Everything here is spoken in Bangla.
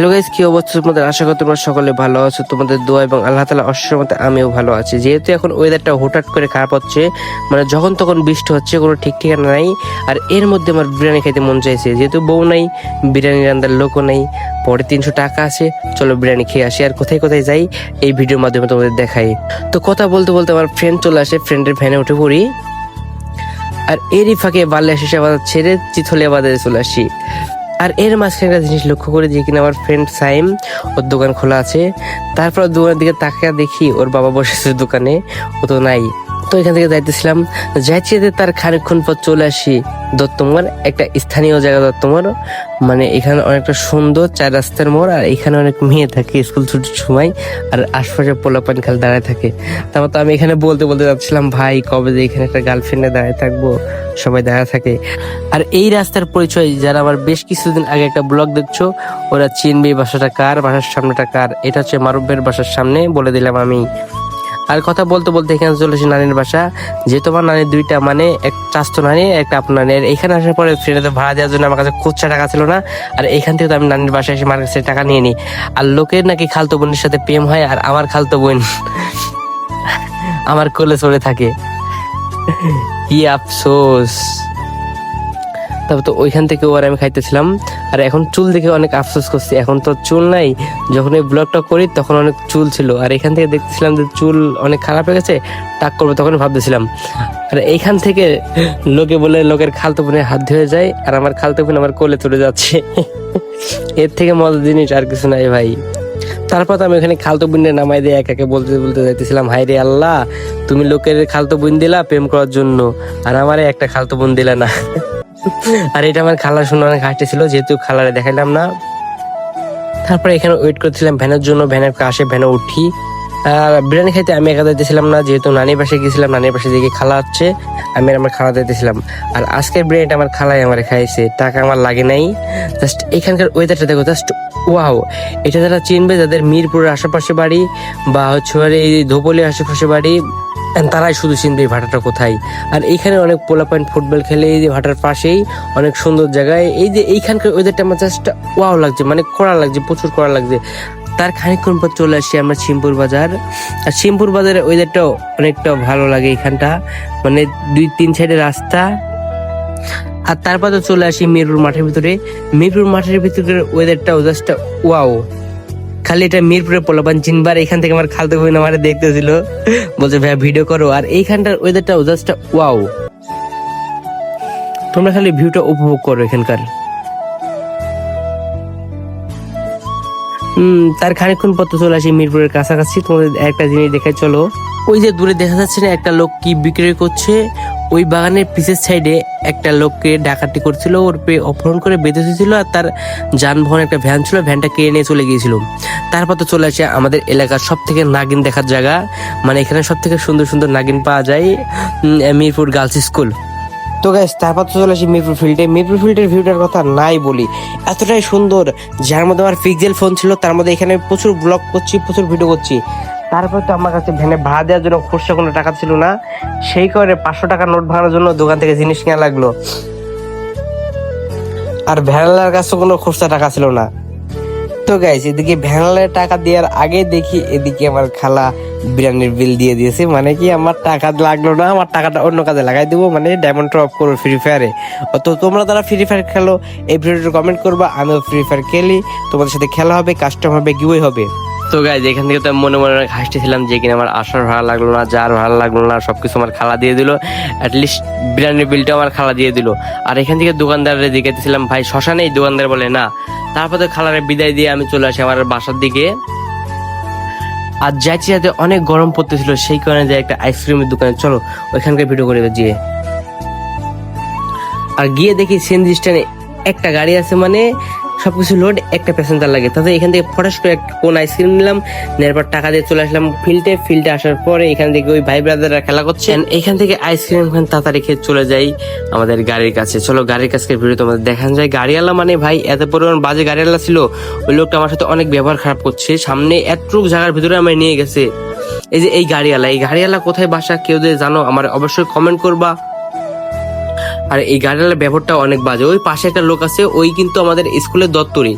হ্যালো গাইস, কি অবস্থা তোমাদের? আশা করি তোমরা সকলে ভালো আছো। তোমাদের দোয়া এবং আল্লাহ তাআলা অশেষ মতে আমিও ভালো আছি। যেহেতু এখন ওয়েদারটা হঠাৎ করে খারাপ হচ্ছে, মানে যখন তখন বৃষ্টি হচ্ছে, কোনো ঠিক ঠিকানা নাই। আর এর মধ্যে আমার বিরিয়ানি খাইতে মন চাইছে, যেহেতু বউ নাই, বিরিয়ানি রান্নার লোকও নাই, পরে 300 টাকা আছে, চলো বিরিয়ানি খেয়ে আসি। আর কোথায় কোথায় যাই এই ভিডিওর মাধ্যমে তোমাদের দেখাই। তো কথা বলতে বলতে আমার ফ্রেন্ড চলে আসে, ফ্রেন্ডের ভ্যানে উঠে পড়ি। আর এরই ফাঁকে বাল্লা শেষে আবার ছেড়ে চিথলিয়া বাজারে চলে আসি। আর এর মাঝখানে একটা জিনিস লক্ষ্য করে যে কিনা আমার ফ্রেন্ড সাইম, ওর দোকান খোলা আছে। তারপর দোকানের দিকে তাকিয়ে দেখি ওর বাবা বসেছে দোকানে, ও তো নাই। তো এখান থেকে যাইতেছিলাম, যাইতে তার খানিকক্ষণ পর চলে আসি দত্তমোড়, একটা স্থানীয় জায়গা দত্তমোড়। মানে এখানে অনেকটা সুন্দর 4 রাস্তার মোড়, আর এখানে অনেক মেয়ে থাকে স্কুল ছুটির সময়, আর আশপাশে পোলাপান খাল দাঁড়ায় থাকে। তারপর তো আমি এখানে বলতে বলতে যাচ্ছিলাম, ভাই কবে যে এখানে একটা গার্লফ্রেন্ডে দাঁড়ায় থাকবো, সবাই দাঁড়ায় থাকে। আর এই রাস্তার পরিচয় যারা আমার বেশ কিছুদিন আগে একটা ব্লগ দেখছো, ওরা চিনবে বাসাটা কার, বাসার সামনেটা কার। এটা হচ্ছে মারুফের বাসার সামনে, বলে দিলাম আমি। আর কথা বলতে বলতে এখানে চলে এসে নানির বাসা। যেহেতু আমার নানির দুইটা, মানে এক চাস্তো নানি, একটা আপনার নানি। এখানে আসার পরে ফ্রেন্ডে ভাড়া দেওয়ার জন্য আমার কাছে খুচরা টাকা ছিল না। আর এখান থেকে তো আমি নানির বাসায় এসে মার কাছে টাকা নিয়ে নিই। আর লোকের নাকি খালতো বোনের সাথে প্রেম হয়, আর আমার খালতো বোন আমার কোলে চড়ে থাকে। কি আফসোস। তারপর তো ওইখান থেকে ওর আমি খাইতেছিলাম। আর এখন চুল দেখে অনেক আফসোস করছি, এখন তো চুল নাই। যখন এই ব্লগটা করি তখন অনেক চুল ছিল, আর এখান থেকে দেখতেছিলাম যে চুল অনেক খারাপ হয়ে গেছে, টাক করবো, তখন ভাবতেছিলাম। আর এইখান থেকে লোকে বলে লোকের খালতো বোনের হাত ধুয়ে যায়, আর আমার খালতো বোন আমার কোলে চলে যাচ্ছে। এর থেকে মজার জিনিস আর কিছু নাই ভাই। তারপর তো আমি এখানে খালতো বোনের নামাই দিয়ে একে বলতে বলতে যাইতেছিলাম, হাই রে আল্লাহ, তুমি লোকের খালতো বোন দিলা প্রেম করার জন্য, আর আমারে একটা খালতো বোন দিলা না। আর এটা আমার খালার শুনে অনেক হাসতে ছিল, যেহেতু খালারে দেখাইলাম না। তারপরে এখানে ওয়েট করছিলাম ভ্যানের জন্য, ভ্যানের কাছে ভ্যানে উঠি। আর বিরিয়ানি খাইতে আমি একা যাইতেছিলাম না, যেহেতু নানির পাশে গেছিলাম, নানির পাশে দিকে খালা হচ্ছে, আমি আর আমার খালা যাইতেছিলাম। আর আজকের বিরিয়ানিটা আমার খালাই আমার খাইছে, টাকা আমার লাগে নাই। জাস্ট এখানকার ওয়েদারটা দেখো, জাস্ট ওয়াও। এটা যারা চিনবে, যাদের মিরপুরের আশেপাশে বাড়ি, বা হচ্ছে এই ধোপলির আশেপাশে বাড়ি, তারাই শুধু চিনবে এই ভাটাটা কোথায়। আর এইখানে অনেক পোলাপাইন ফুটবল খেলে, এই যে ভাটার পাশেই অনেক সুন্দর জায়গায়। এই যে এইখানকার ওয়েদারটা আমার জাস্ট ওয়াও লাগছে, মানে কড়া লাগছে, প্রচুর কড়া লাগছে। তার খানিকক্ষণ পর চলে আসি আমরা শিমপুর বাজার। আর শিমপুর বাজারের ওয়েদারটাও অনেকটা ভালো লাগে এখানটা, মানে 2-3 সাইডে রাস্তা। আর তারপর তো চলে আসি মিরপুর মাঠের ভিতরে। মিরপুর মাঠের ভিতরে ওয়েদারটাও জাস্ট ওয়াও। খালি এটা মিরপুরের পোলাপান চিনবার। এখান থেকে আমার খালতো বোন আমার দেখতেছিল, বলছে ভাইয়া ভিডিও করো। আর এইখানটার ওয়েদারটাও জাস্ট ওয়াও। তোমরা খালি ভিউটা উপভোগ করো এখানকার। তার খানিকক্ষণ পর তো চলে আসি মিরপুরের কাছাকাছি। তোমাদের একটা জিনিস দেখে চলো, ওই যে দূরে দেখা যাচ্ছে না একটা লোক কি বিক্রি করছে, ওই বাগানের পিছের সাইডে একটা লোককে ডাকাতি করছিল, ওর অপহরণ করে বেঁধে দিয়েছিল। আর তার যানবাহন একটা ভ্যান ছিল, ভ্যানটা কেড়ে নিয়ে চলে গিয়েছিল। তারপর তো চলে আসে আমাদের এলাকার সব থেকে নাগিন দেখার জায়গা, মানে এখানে সব থেকে সুন্দর সুন্দর নাগিন পাওয়া যায়, মিরপুর গার্লস স্কুল। তো গাইস, তারপর তো চলে আসি মিরপুর ফিল্ডে। মিরপুর ফিল্ডের ভিউটার কথা নাই বলি, এতটাই সুন্দর। যার মধ্যে আমার পিক্সেল ফোন ছিল, তার মধ্যে এখানে প্রচুর ব্লগ করছি, প্রচুর ভিডিও করছি। তারপর তো আমার কাছে ভ্যানে ভাড়া দেওয়ার জন্য খুচরা কোনো টাকা ছিল না, সেই কারণে 500 টাকার নোট ভাঙানোর জন্য দোকান থেকে জিনিস কেনা লাগলো। আর ভ্যানালার কাছে কোনো খুচরা টাকা ছিল না। তো গাইস, এদিকে ভ্যানালার টাকা দেওয়ার আগে দেখি এদিকে আমার খালা বিরিয়ানির বিল দিয়ে দিয়েছে। মানে কি আমার টাকা লাগলো না, আমার টাকাটা অন্য কাজে লাগাই দেবো, মানে ডায়মন্ড টপ করবো ফ্রি ফায়ারে। তো তোমরা যারা ফ্রি ফায়ার খেলো এই ভিডিওটা কমেন্ট করবা, আমিও ফ্রি ফায়ার খেলি, তোমাদের সাথে খেলা হবে, কাস্টম হবে, গিভওয়ে হবে। তো গাইস, এখান থেকে তো মনে মনে অনেক হাসতেছিলাম যে কিনা আমার আসার ভালো লাগলো না, যার ভালো লাগলো না, সবকিছু আমার খালা দিয়ে দিল। অ্যাটলিস্ট বিরিয়ানির বিলটা আমার খালা দিয়ে দিল। আর এখান থেকে দোকানদারে জিজ্ঞাসছিলাম, ভাই শশা নেই? দোকানদার বলে না। তারপর তো খালারে বিদায় দিয়ে আমি চলে আসি আমার বাসার দিকে। আর যাইছি যাতে অনেক গরম পড়তেছিল, সেই কারণে যে একটা আইসক্রিমের দোকানে, চলো ওইখানকার ভিডিও করে গিয়ে। আর গিয়ে দেখি সিএনজি স্ট্যান্ডে একটা গাড়ি আছে, মানে সবকিছু লোড, একটা প্যাসেঞ্জার লাগে। তাতে এখান থেকে ফটাস করে কোন আইসক্রিম নিলাম, নেওয়ার পর টাকা দিয়ে চলে আসলাম ফিল্ডে আসার পরে এখান থেকে ওই ভাই ব্রাদাররা খেলা করছেন। এখান থেকে আইসক্রিম তাড়াতাড়ি খেয়ে চলে যাই আমাদের গাড়ির কাছে। চলো গাড়ির কাছে ভিডিও তোমাদের দেখান যায়। গাড়িওয়ালা, মানে ভাই এত পরিমাণ বাজে গাড়িওয়ালা ছিল, ওই লোকটা আমার সাথে অনেক ব্যবহার খারাপ করছে। সামনে এতটুকু জায়গার ভিতরে আমার নিয়ে গেছে। এই যে এই গাড়িওয়ালা কোথায় বাসা কেউ যদি জানো আমার অবশ্যই কমেন্ট করবা। আর এই গাড়িওয়ালার ব্যবহারটা অনেক বাজে। ওই পাশে একটা লোক আছে, ওই কিন্তু আমাদের স্কুলের দত্তরি।